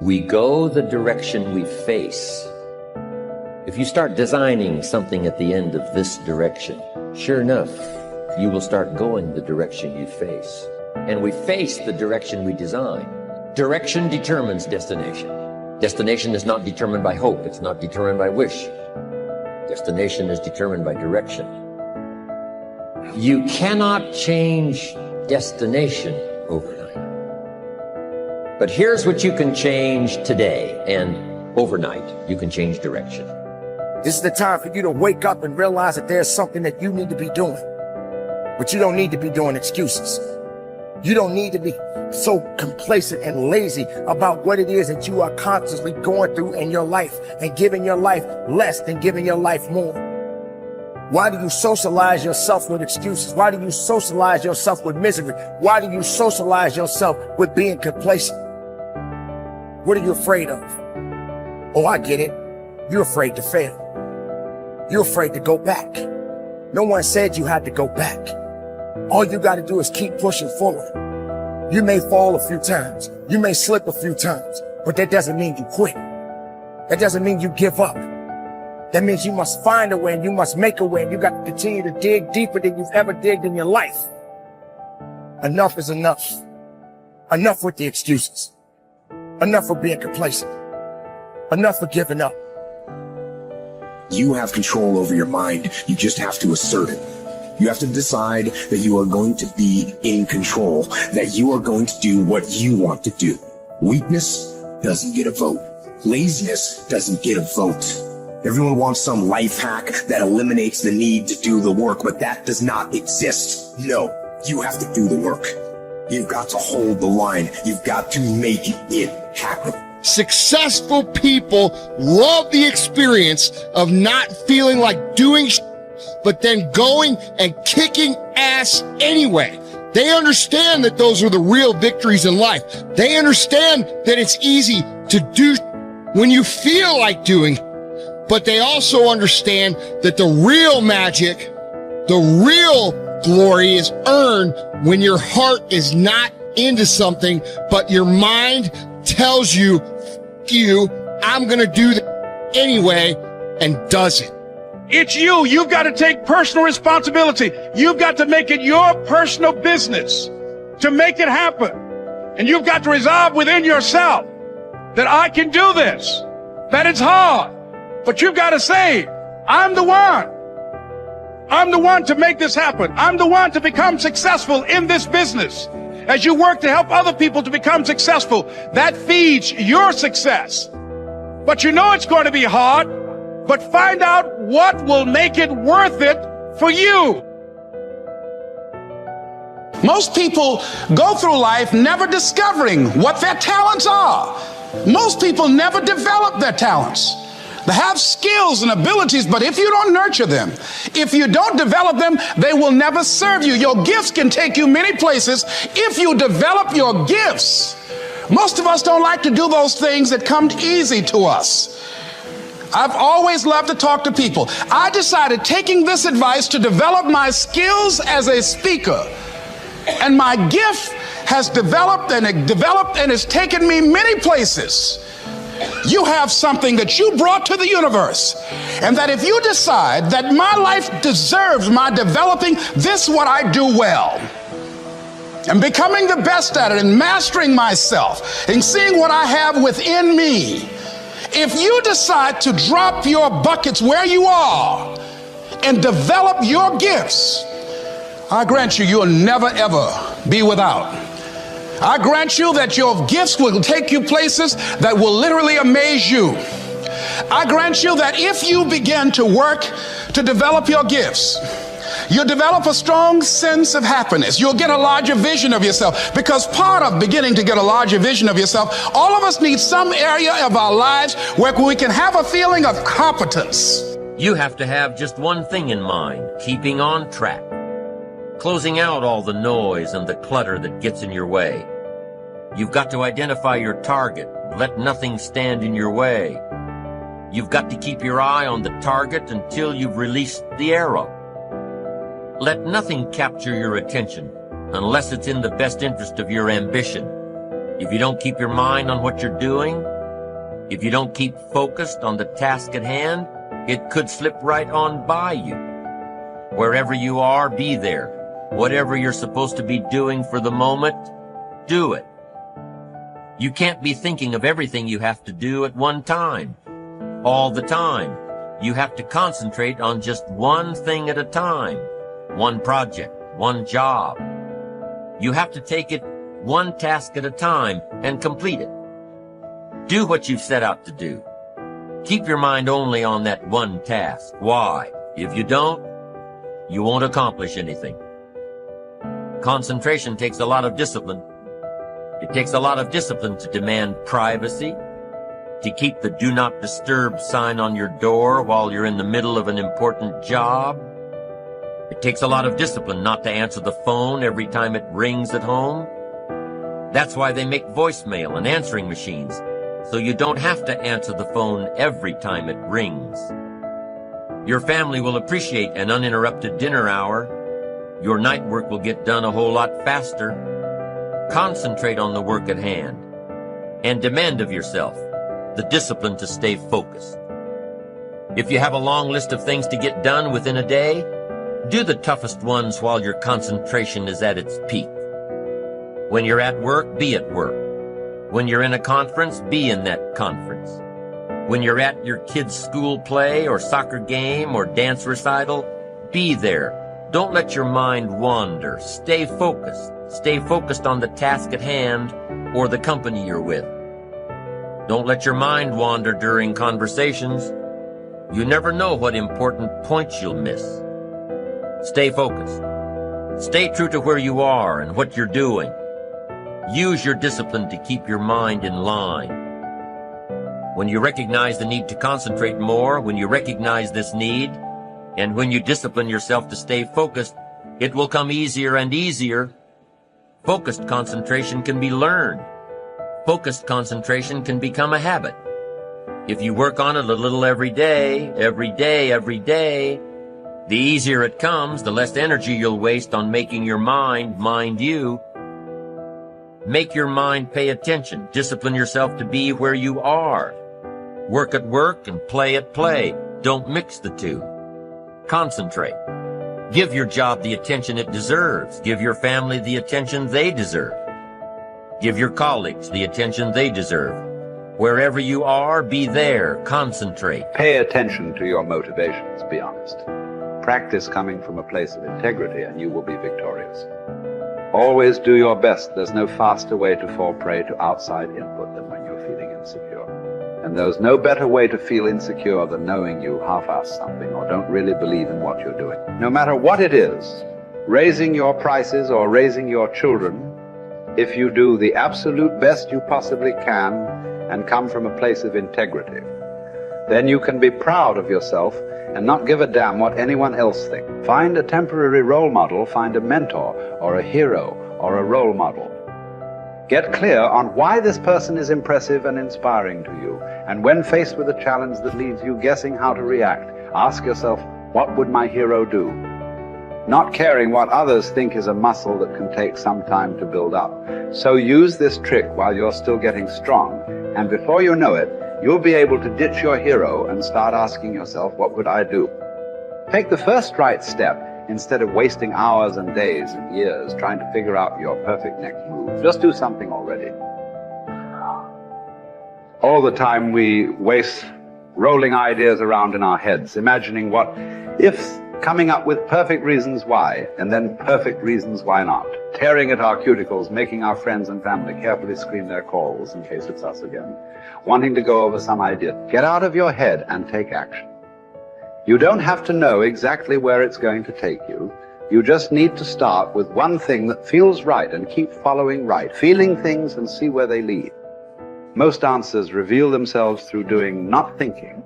We go the direction we face. If you start designing something at the end of this direction, sure enough, you will start going the direction you face. And we face the direction we design. Direction determines destination. Destination is not determined by hope. It's not determined by wish. Destination is determined by direction. You cannot change destination overnight. But here's what you can change today, and overnight, you can change direction. This is the time for you to wake up and realize that there's something that you need to be doing. But you don't need to be doing excuses. You don't need to be so complacent and lazy about what it is that you are constantly going through in your life and giving your life less than giving your life more. Why do you socialize yourself with excuses? Why do you socialize yourself with misery? Why do you socialize yourself with being complacent? What are you afraid of? Oh, I get it. You're afraid to fail. You're afraid to go back. No one said you had to go back. All you got to do is keep pushing forward. You may fall a few times. You may slip a few times, but that doesn't mean you quit. That doesn't mean you give up. That means you must find a way and you must make a way, and you got to continue to dig deeper than you've ever digged in your life. Enough is enough. Enough with the excuses. Enough for being complacent. Enough for giving up. You have control over your mind. You just have to assert it. You have to decide that you are going to be in control, that you are going to do what you want to do. Weakness doesn't get a vote. Laziness doesn't get a vote. Everyone wants some life hack that eliminates the need to do the work, but that does not exist. No, you have to do the work. You've got to hold the line. You've got to make it happen. Successful people love the experience of not feeling like doing but then going and kicking ass anyway. They understand that those are the real victories in life. They understand that it's easy to do when you feel like doing, but they also understand that the real magic, the real glory is earned when your heart is not into something, but your mind tells you, I'm gonna do that anyway, and does it. It's you. You've got to take personal responsibility. You've got to make it your personal business to make it happen. And you've got to resolve within yourself that I can do this, that it's hard, but you've got to say, I'm the one. I'm the one to make this happen. I'm the one to become successful in this business. As you work to help other people to become successful, that feeds your success. But you know it's going to be hard, but find out what will make it worth it for you. Most people go through life never discovering what their talents are. Most people never develop their talents. They have skills and abilities, but if you don't nurture them, if you don't develop them, they will never serve you. Your gifts can take you many places if you develop your gifts. Most of us don't like to do those things that come easy to us. I've always loved to talk to people. I decided, taking this advice, to develop my skills as a speaker. And my gift has developed and it's taken me many places. You have something that you brought to the universe, and that if you decide that my life deserves my developing this, what I do well, and becoming the best at it, and mastering myself, and seeing what I have within me, if you decide to drop your buckets where you are and develop your gifts, I grant you, you'll never ever be without. I grant you that your gifts will take you places that will literally amaze you. I grant you that if you begin to work to develop your gifts, you'll develop a strong sense of happiness. You'll get a larger vision of yourself, because part of beginning to get a larger vision of yourself, all of us need some area of our lives where we can have a feeling of competence. You have to have just one thing in mind: keeping on track. Closing out all the noise and the clutter that gets in your way. You've got to identify your target. Let nothing stand in your way. You've got to keep your eye on the target until you've released the arrow. Let nothing capture your attention unless it's in the best interest of your ambition. If you don't keep your mind on what you're doing, if you don't keep focused on the task at hand, it could slip right on by you. Wherever you are, be there. Whatever you're supposed to be doing for the moment, do it. You can't be thinking of everything you have to do at one time, all the time. You have to concentrate on just one thing at a time, one project, one job. You have to take it one task at a time and complete it. Do what you've set out to do. Keep your mind only on that one task. Why? If you don't, you won't accomplish anything. Concentration takes a lot of discipline. It takes a lot of discipline to demand privacy, to keep the do not disturb sign on your door while you're in the middle of an important job. It takes a lot of discipline not to answer the phone every time it rings at home. That's why they make voicemail and answering machines, so you don't have to answer the phone every time it rings. Your family will appreciate an uninterrupted dinner hour. Your night work will get done a whole lot faster. Concentrate on the work at hand and demand of yourself the discipline to stay focused. If you have a long list of things to get done within a day, do the toughest ones while your concentration is at its peak. When you're at work, be at work. When you're in a conference, be in that conference. When you're at your kid's school play or soccer game or dance recital, be there. Don't let your mind wander. Stay focused. Stay focused on the task at hand or the company you're with. Don't let your mind wander during conversations. You never know what important points you'll miss. Stay focused. Stay true to where you are and what you're doing. Use your discipline to keep your mind in line. When you recognize the need to concentrate more, when you recognize this need, and when you discipline yourself to stay focused, it will come easier and easier. Focused concentration can be learned. Focused concentration can become a habit. If you work on it a little every day, the easier it comes, the less energy you'll waste on making your mind you. Make your mind pay attention. Discipline yourself to be where you are. Work at work and play at play. Don't mix the two. Concentrate. Give your job the attention it deserves. Give your family the attention they deserve. Give your colleagues the attention they deserve. Wherever you are, be there. Concentrate. Pay attention to your motivations, be honest. Practice coming from a place of integrity and you will be victorious. Always do your best. There's no faster way to fall prey to outside input than when you're feeling insecure. And there's no better way to feel insecure than knowing you half-ass something or don't really believe in what you're doing. No matter what it is, raising your prices or raising your children, if you do the absolute best you possibly can and come from a place of integrity, then you can be proud of yourself and not give a damn what anyone else thinks. Find a temporary role model, find a mentor or a hero or a role model. Get clear on why this person is impressive and inspiring to you. And when faced with a challenge that leaves you guessing how to react, ask yourself, what would my hero do? Not caring what others think is a muscle that can take some time to build up. So use this trick while you're still getting strong, and before you know it, you'll be able to ditch your hero and start asking yourself, what would I do? Take the first right step instead of wasting hours and days and years trying to figure out your perfect next move. Just do something already. All the time we waste rolling ideas around in our heads, imagining what if, coming up with perfect reasons why, and then perfect reasons why not. Tearing at our cuticles, making our friends and family carefully screen their calls in case it's us again. Wanting to go over some idea. Get out of your head and take action. You don't have to know exactly where it's going to take you. You just need to start with one thing that feels right and keep following right, feeling things and see where they lead. Most answers reveal themselves through doing, not thinking,